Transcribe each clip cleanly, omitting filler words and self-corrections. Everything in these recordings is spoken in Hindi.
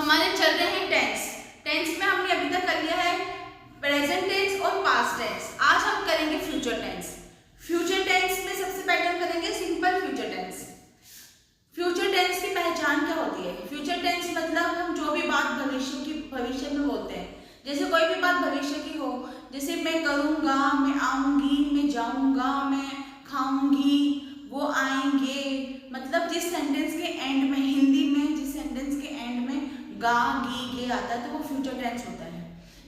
हमारे चल रहे हैं टेंस। टेंस में हमने अभी तक कर लिया है प्रेजेंट टेंस और पास्ट टेंस। आज हम करेंगे फ्यूचर टेंस। फ्यूचर टेंस में सबसे पहले हम करेंगे simple future tense. Future tense की पहचान क्या होती है? फ्यूचर टेंस मतलब हम जो भी बात भविष्य में बोलते हैं, जैसे कोई भी बात भविष्य की हो, जैसे मैं करूँगा, मैं आऊँगी, मैं जाऊँगा, मैं खाऊँगी, वो आएंगे, मतलब जिस सेंटेंस के एंड में, हिंदी में जिस सेंटेंस के एंड में गा गी गे आता है तो वो फ्यूचर टेंस होता है।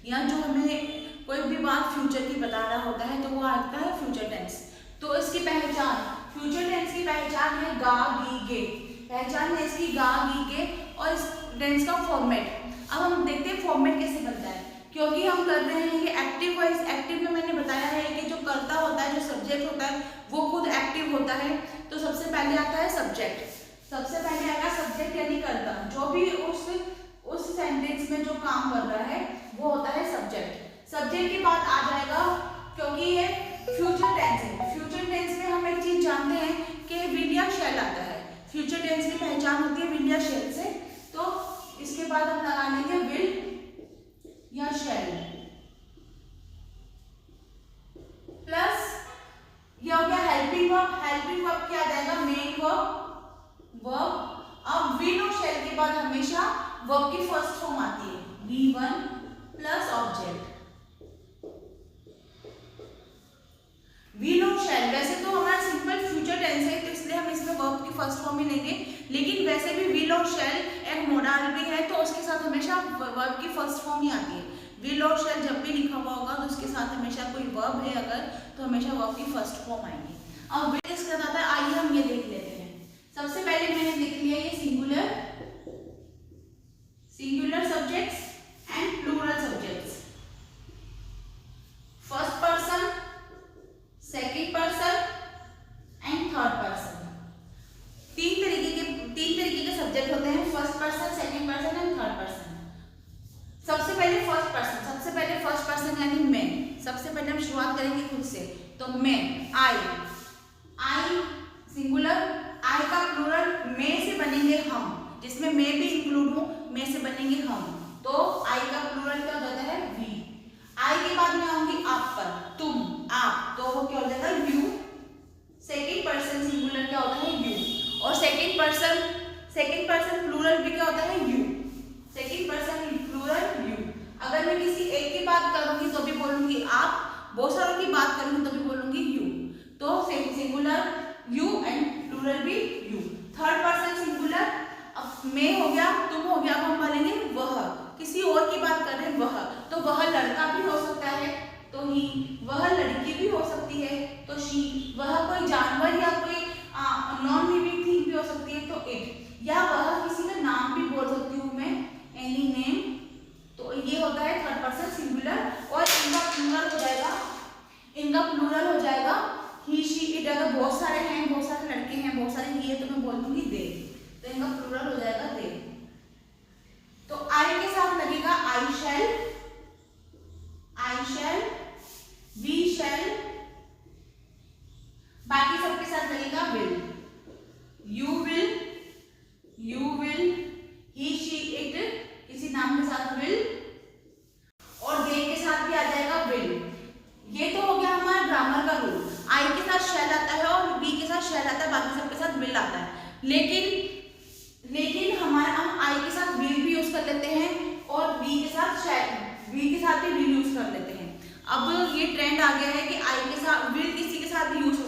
या जो हमें कोई भी बात फ्यूचर की बता रहा होता है तो वो आता है फ्यूचर टेंस। तो इसकी पहचान, फ्यूचर टेंस की पहचान है गा गी गे, पहचान है इसकी गा गी गे। और इस टेंस का फॉर्मेट, अब हम देखते हैं फॉर्मेट कैसे बनता है, क्योंकि हम कर रहे हैं ये एक्टिव वॉइस। एक्टिव में मैंने बताया है कि जो कर्ता होता है, जो सब्जेक्ट होता है, वो खुद एक्टिव होता है। तो सबसे पहले आता है सब्जेक्ट, सबसे पहले आएगा सब्जेक्ट यानी कर्ता, जो भी उस सेंटेंस में जो काम कर रहा है वो होता है सब्जेक्ट। सब्जेक्ट के बाद आ जाएगा, क्योंकि ये फ्यूचर टेंस है, फ्यूचर टेंस में हम एक चीज जानते हैं कि विल या शैल आता है। फ्यूचर टेंस की पहचान होती है विल या शैल से। तो इसके बाद हम लगा लेंगे विल या शैल प्लस ये हो गया हेल्पिंग वर्ब। हेल्पिंग वर्ब क्या आ जाएगा? Main verb. अब विल और शैल के बाद हमेशा वर्ब की फर्स्ट फॉर्म आती है V1 प्लस ऑब्जेक्ट। विल और शैल वैसे तो हमारा सिंपल फ्यूचर टेंस है तो इसलिए हम इसमें वर्ब की फर्स्ट फॉर्म ही लेंगे, लेकिन वैसे भी विल और शैल एक मोडाल भी है तो उसके साथ हमेशा वर्ब की फर्स्ट फॉर्म ही आती है। विल और शैल जब भी लिखा हुआ होगा तो उसके साथ हमेशा कोई वर्ब है अगर तो हमेशा वर्ब की फर्स्ट फॉर्म आएगी। अब विल इसका आता है, आइए हम ये देख लेते हैं। सबसे पहले मैंने देख लिया ये singular subjects and plural subjects. First person, second person and third person, तीन तरीके के सब्जेक्ट होते हैं, first person, second person and third person. सबसे पहले फर्स्ट पर्सन यानी मैं। सबसे पहले हम शुरुआत करेंगे खुद से, तो मैं, आई सिंगुलर, आई का प्लूरल मैं से बनेंगे हम, जिसमें मैं भी इंक्लूड हूं, मैं से बनेंगे हम, तो आई का प्लूरल क्या हो जाता है? वी। आई के बाद मैं आऊंगी आप पर, तुम, आप, तो वो क्या हो जाएगा? यू। सेकंड पर्सन सिंगुलर क्या होता है? यू। और सेकंड पर्सन प्लूरल भी क्या होता है? You. Second person plural you. अगर मैं किसी एक की बात करूंगी तो भी बोलूंगी आप, बहुत सारों की बात करूंगी तो भी बोलूंगी यू। तो सिंगुलर यू एंड प्लूरल भी यू। थर्ड पर्सन सिंगुलर, अब मैं हो गया, तुम हो गया, अब हम बोलेंगे वह, किसी और की बात कर रहे हैं वह, तो वह लड़का भी हो सकता है तो ही, वह लड़की भी हो सकती है तो शी, वह कोई जानवर या कोई नॉन लिविंग थिंग भी हो सकती है तो इट, या वह किसी का नाम भी बोल सकती हूँ मैं, एनी नेम, तो ये होता है थर्ड पर्सन सिंगुलर। और इनका प्लूरल हो जाएगा ही शी इट। अगर बहुत सारे हैं, बहुत सारे लड़के हैं, बहुत सारे ही है तो मैं बोल दूंगी दे, तो इनका प्लूरल हो जाएगा दे। तो आई के साथ लगेगा आई शैल, वी शैल, बाकी सबके साथ लगेगा will, you will, he she it, किसी नाम के साथ विल, और दे के साथ भी आ जाएगा विल। ये तो हो गया हमारा ग्रामर का रूल। आई के साथ शैल आता है और वी के साथ शैल आता है, बाकी सबके साथ विल आता है। लेकिन हम आई के साथ विल भी यूज कर लेते हैं और वी के साथ भी विल यूज कर लेते हैं। अब ये ट्रेंड आ गया है कि आई के साथ विल किसी के साथ भी यूज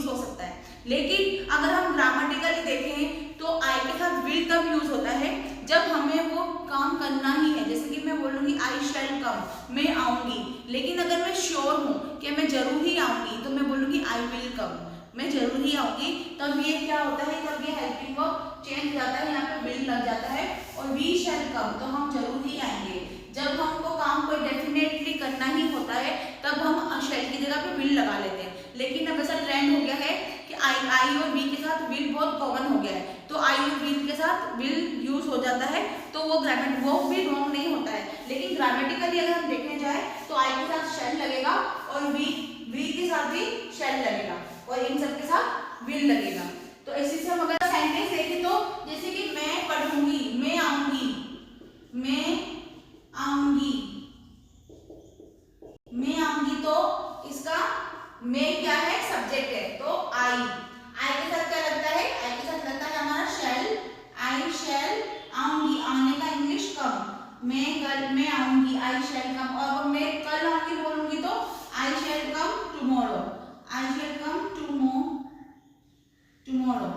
हो सकता है, लेकिन अगर हम ग्रामेटिकली देखें तो आई के साथ विल तब यूज होता है जब हमें वो काम करना ही है। जैसे कि मैं बोलूंगी आई शैल कम, मैं आऊंगी, लेकिन अगर मैं श्योर हूँ कि मैं जरूर ही आऊंगी तो मैं बोलूंगी आई विल कम, मैं जरूर ही आऊंगी। तब ये क्या होता है, तब ये हेल्पिंग वर्ब चेंज हो जाता है, यहाँ पे विल लग जाता है और वी शैल कम, तो हम जरूर ही आएंगे। जब हमको काम कोई डेफिनेटली करना ही होता है तब हम शैल की जगह पे विल लगा लेते हैं, लेकिन अब ऐसा ट्रेंड हो गया है कि आई और वी के साथ विल बहुत कॉमन हो गया है, तो आई और विल के साथ विल यूज हो जाता है, तो वो भी रॉन्ग नहीं होता है। लेकिन ग्रामेटिकली अगर हम देखने जाए तो आई के साथ शैल लगेगा और वी के साथ भी शैल लगेगा और इन सब के साथ विल लगेगा। तो इसी से हम अगर सेंटेंस देखें तो जैसे कि मैं पढ़ूंगी, मैं आऊंगी, मैं आऊंगी, आई शैल कम, और मैं कल आऊंगी बोलूंगी तो I shell come tomorrow, I shell come tomorrow.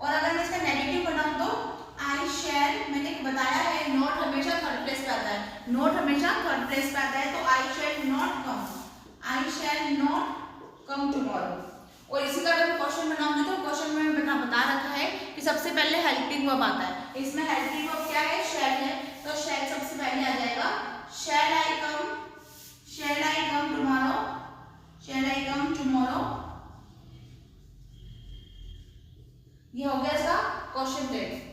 और अगर मैं इसका नेगेटिव बनाऊं तो आई शैल, मैंने बताया है नॉट हमेशा थर्ड प्लेस पे आता है, नॉट हमेशा थर्ड प्लेस पे आता है, तो I shall not come, I shall not come tomorrow. और इसी का अगर क्वेश्चन बनाऊंगी तो क्वेश्चन में बता रखा है कि सबसे पहले हेल्पिंग वर्ब आता है, इसमें हेल्पिंग वर्ब क्या है, शैल है, तो शैल सबसे पहले आ जाएगा, शैल आई कम टुमारो, शैल आई कम टुमारो। ये हो गया इसका क्वेश्चन टेन।